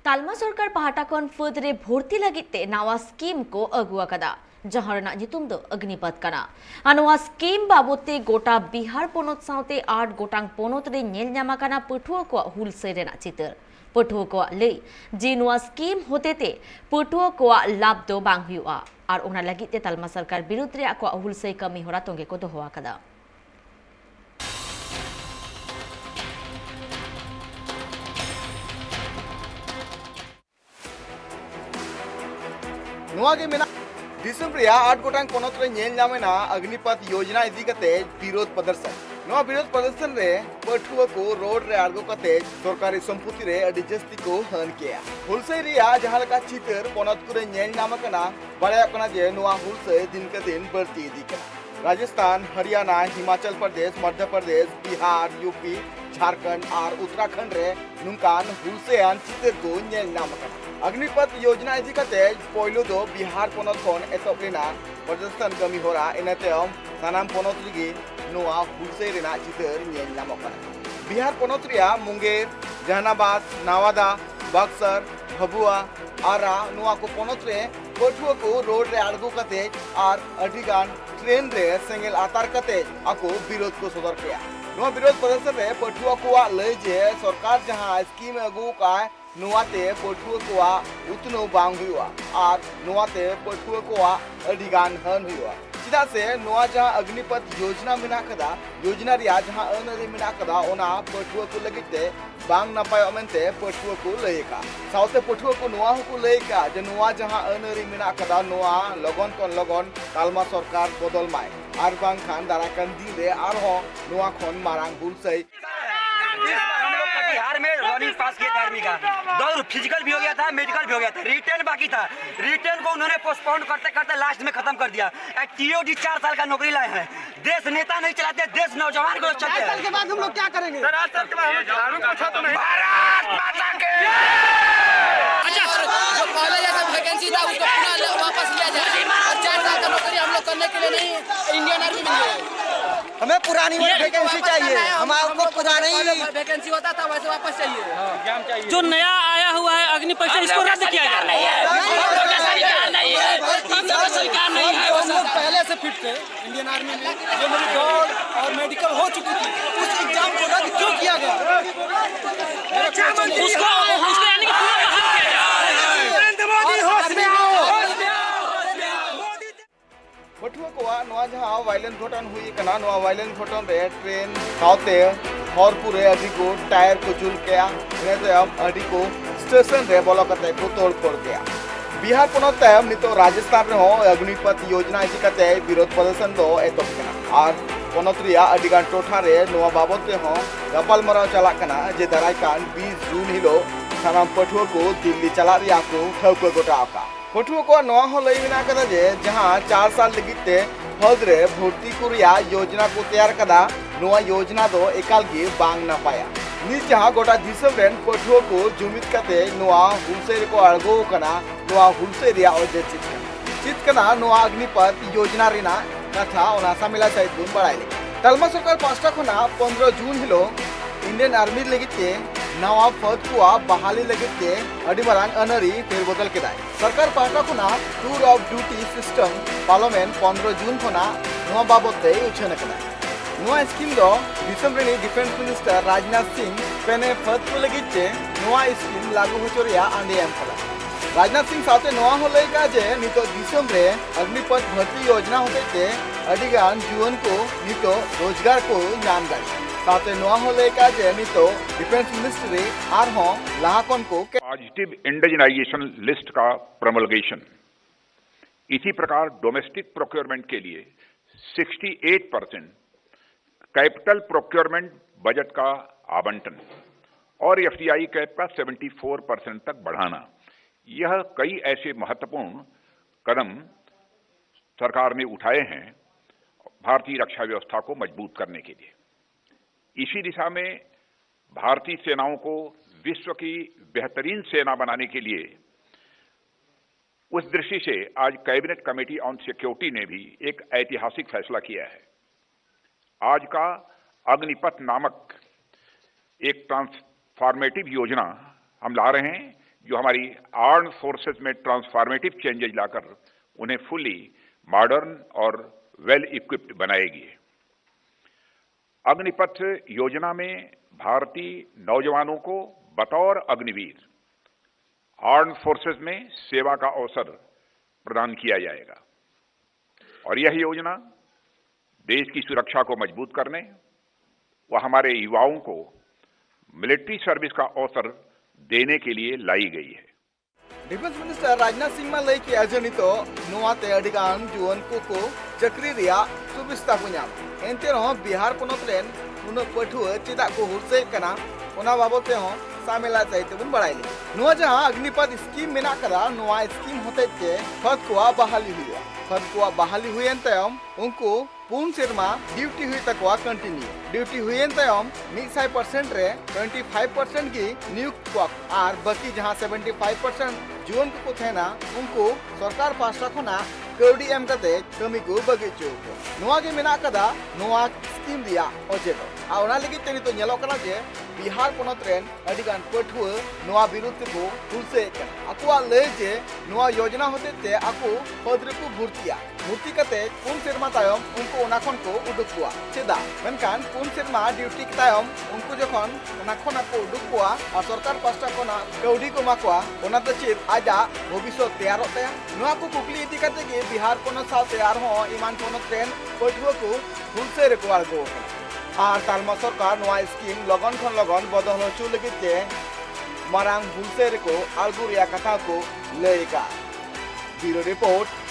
तालमा सरकार पहाटा खन फद रे भर्ती लगिते नावा स्कीम को अगुआ कदा जहां रना नितुम दो अग्निपथ कना अनवा स्कीम बाबते गोटा बिहार पोनोत साउते 8 गोटांग पोनोत रे नेल न्यामा कना पठुआ को हुलसे रेना चितर पठुआ को ले जे नवा स्कीम होतेते पठुआ को लाभ दो बांग हुआ और ओना लगिते तालमा सरकार विरुद्ध रे को हुलसे कमी होरा तोंगे को दोहवा कदा दिसंबर 8 गोटांग पोनोत रे नेल नामेना अग्निपथ योजना इदी कते विरोध प्रदर्शन विरोध प्रदर्शन रे पठुआ को रोड रे आर्गो कते सरकारी संपत्ति रे अडी जस्ती को हन किया हुलसे रिया जहां लका चितर पोनोत को रे नेल नाम कना बड़े कना जे नोआ हुलसे दिन के दिन बढ़ती इदी कना राजस्थान हरियाणा हिमाचल प्रदेश मध्य प्रदेश बिहार यूपी झारखंड और उत्तराखंड रे नुकान हुलसे आन चितर को नेल नाम कना अग्निपथ योजना इदी कते पहलो दो बिहार पोनोत खन एतोबरेना प्रदर्शन कमी होरा इनतेम सानाम पोनोत रिगी नोआ हुलसे रेना चितर नेल नामक कना बिहार पोनोत रिया मुंगेर जहानाबाद नवादा बक्सर भभुआ आरा नोआ को पोनोत रे पठुआ को रोड रे आड़गो कते और अडिगान ट्रेन रे सेंगेल आतार कते आको विरोध को सदर किया नोआ विरोध प्रदर्शन रे पठुआ को ले जे सरकार जहां स्कीम अगु का नोआते पठुआ को उतनो बांग हुआ और नोआते पठुआ को अडिगान हन हुआ चिदा से नोआ जहां अग्निपथ योजना मिना कदा योजना रिया जहां अनरी मिना कदा ओना पठुआ को लगिते बांग नपाय अमेंते पठुआ को लेका साउते पठुआ को नोआ को लेका जे नोआ जहां अनरी मिना कदा नोआ लगन kon लगन तालमा सरकार बदल माय आर बांग खान दाराकान दिन रे आर हो नोआ खन मारांग बुलसै बिहार में रनिंग पास किया था आर्मी का दौड़ फिजिकल भी हो गया था मेडिकल भी हो गया था रिटर्न बाकी था रिटर्न को उन्होंने पोस्टपोन करते करते लास्ट में खत्म कर दिया टीओडी 4 साल का नौकरी लाए हैं देश नेता नहीं चलाते देश नौजवान को चलते हैं। 4 साल के बाद हम लोग क्या करेंगे सर 8 साल के बाद हम झाड़ू पोछा तो नहीं भारत माता के अच्छा जो पहले जैसा वैकेंसी था उसको पुनः वापस लिया जाए और 4 साल का नौकरी हम लोग करने के लिए नहीं इंडियन आर्मी में हमें पुरानी वैकेंसी चाहिए हमारे पुरानी वैकेंसी होता था वैसे वापस चाहिए जो नया आया हुआ है अग्निपथ से इसको रद्द किया जाए हम लोग पहले से फिट थे इंडियन आर्मी में जो मेरी दौड़ और मेडिकल हो चुकी थी उस एग्जाम को रद्द क्यों किया गया उसको यानी कि पूरा रद्द किया जाए। नरेंद्र मोदी होश में आओ पठुआ को नोआ जहां वायलेंट घटन हुई कना नोआ वायलेंट घटन रे ट्रेन साउते हरपुरे अडी को टायर को जुल के अडी को स्टेशन रे बोलो कते को तोड़ फोड़ गया बिहार पोनोत तायम नितो राजस्थान रे हो अग्निपथ योजना इसी कते विरोध प्रदर्शन दो एतोब कना और पोनोत रिया अडिगान टोठा रे नोआ बाबत हो गपाल मराव चला कना जे दराय कान 20 जून हिलो सानाम पठुआ को दिल्ली चला रिया को ठौको गोटा का पठुआ को नोआ हो लई बिना कदा जे जहां 4 साल लगिते फद रे भर्ती कुरिया योजना को तैयार कदा नोआ योजना दो एकाल गे बांग ना पाया निज जहां गोटा दिसम रेन पठुआ को जुमित कते नोआ हुलसे को अड़गो कना नोआ हुलसे रिया ओजे चित कना नोआ अग्निपथ योजना रिना कथा ओना सामिला सहित गुण बढ़ाइले तालमा सरकार 5टा खना 15 जून हिलो इंडियन आर्मी लगिते नवा पद को बहाली लगिते अडी मारांग अनरी फेरबदल केदाय सरकार पाटा खना tour of duty system parliament 15 जून खना नवा बाबते उछन केदाय नवा स्कीम दो दिसम रे डिफेंस मिनिस्टर राजनाथ सिंह पेने पद को लगिते नवा स्कीम लागू होचोरिया आंदे एम कला राजनाथ सिंह साथे नवा होले का जे नितो दिसम रे अग्निपथ भर्ती योजना होते अडिगान जुवन को नितो रोजगार को नाम गाड़ी साथे नोआ होले का जे नितो डिफेंस मिनिस्ट्री आर हो लाहकन को पॉजिटिव इंडिजिनाइजेशन लिस्ट का प्रमोलगेशन इसी प्रकार डोमेस्टिक प्रोक्योरमेंट के लिए 68% कैपिटल प्रोक्योरमेंट बजट का आवंटन और एफडीआई कैप का 74% तक बढ़ाना यह कई ऐसे महत्वपूर्ण कदम सरकार ने उठाए हैं भारतीय रक्षा व्यवस्था को मजबूत करने के लिए। इसी दिशा में भारतीय सेनाओं को विश्व की बेहतरीन सेना बनाने के लिए उस दृष्टि से आज कैबिनेट कमेटी ऑन सिक्योरिटी ने भी एक ऐतिहासिक फैसला किया है। आज का अग्निपथ नामक एक ट्रांसफॉर्मेटिव योजना हम ला रहे हैं जो हमारी आर्म्ड फोर्सेस में ट्रांसफॉर्मेटिव चेंजेज लाकर उन्हें फुली मॉडर्न और वेल इक्विप्ड बनाएगी। अग्निपथ योजना में भारतीय नौजवानों को बतौर अग्निवीर आर्म्ड फोर्सेस में सेवा का अवसर प्रदान किया जाएगा और यह योजना देश की सुरक्षा को मजबूत करने व हमारे युवाओं को मिलिट्री सर्विस का अवसर देने के लिए लाई गई है। डिफेंस मिनिस्टर राजनाथ सिंह मा लई किया जे नितो नोआते अडिगान जुवन को चक्री रिया सुबिस्ता को नाम एनते रहो बिहार पोनत रेन उन पठुआ चेदा को हुरसे कना ओना बाबते हो सामेला चाहते बुन बड़ाइले नोआ जहां अग्निपथ स्कीम मेना कदा नोआ स्कीम होते के खत को बहाली हुई तयम उनको पूर्ण सेरमा ड्यूटी हुई तकवा कंटिन्यू ड्यूटी हुई तयम 100% रे 25% की नियुक्त को और बाकी जहां 75% जुवन को थेना उनको सरकार पास्टा खना कौड़ी एम कते कमी को बगीचो नोआ के मेना कदा नोआ स्कीम दिया ओजे आ ओना लगी तेनी तो नेलो कना जे बिहार पोनत रेन अडिगान पठुआ नोआ विरुद्ध को हुलसे अकुआ ले जे नोआ योजना होते ते आको पदरे को भर्ती कते पूर्ण सेरमा तायम उनको ओना खन को उडुकुआ चेदा मेनकान पूर्ण सेरमा ड्यूटी तायम उनको जखन ओना खन को उडुकुआ और सरकार पास्टा खना कौड़ी को माकुआ ओना तो चेद आजा भविष्य तैयार होते नोआ को कुकली इति कते के बिहार पोनत साथ तैयार हो ईमान पोनत रेन पठुआ को हुलसे रे को आगो और तालमा सरकार नोआ स्कीम लगन खन लगन बदल होचु लगिते मारांग हुलसे रे को आलगु रिया कथा को लेका ब्यूरो रिपोर्ट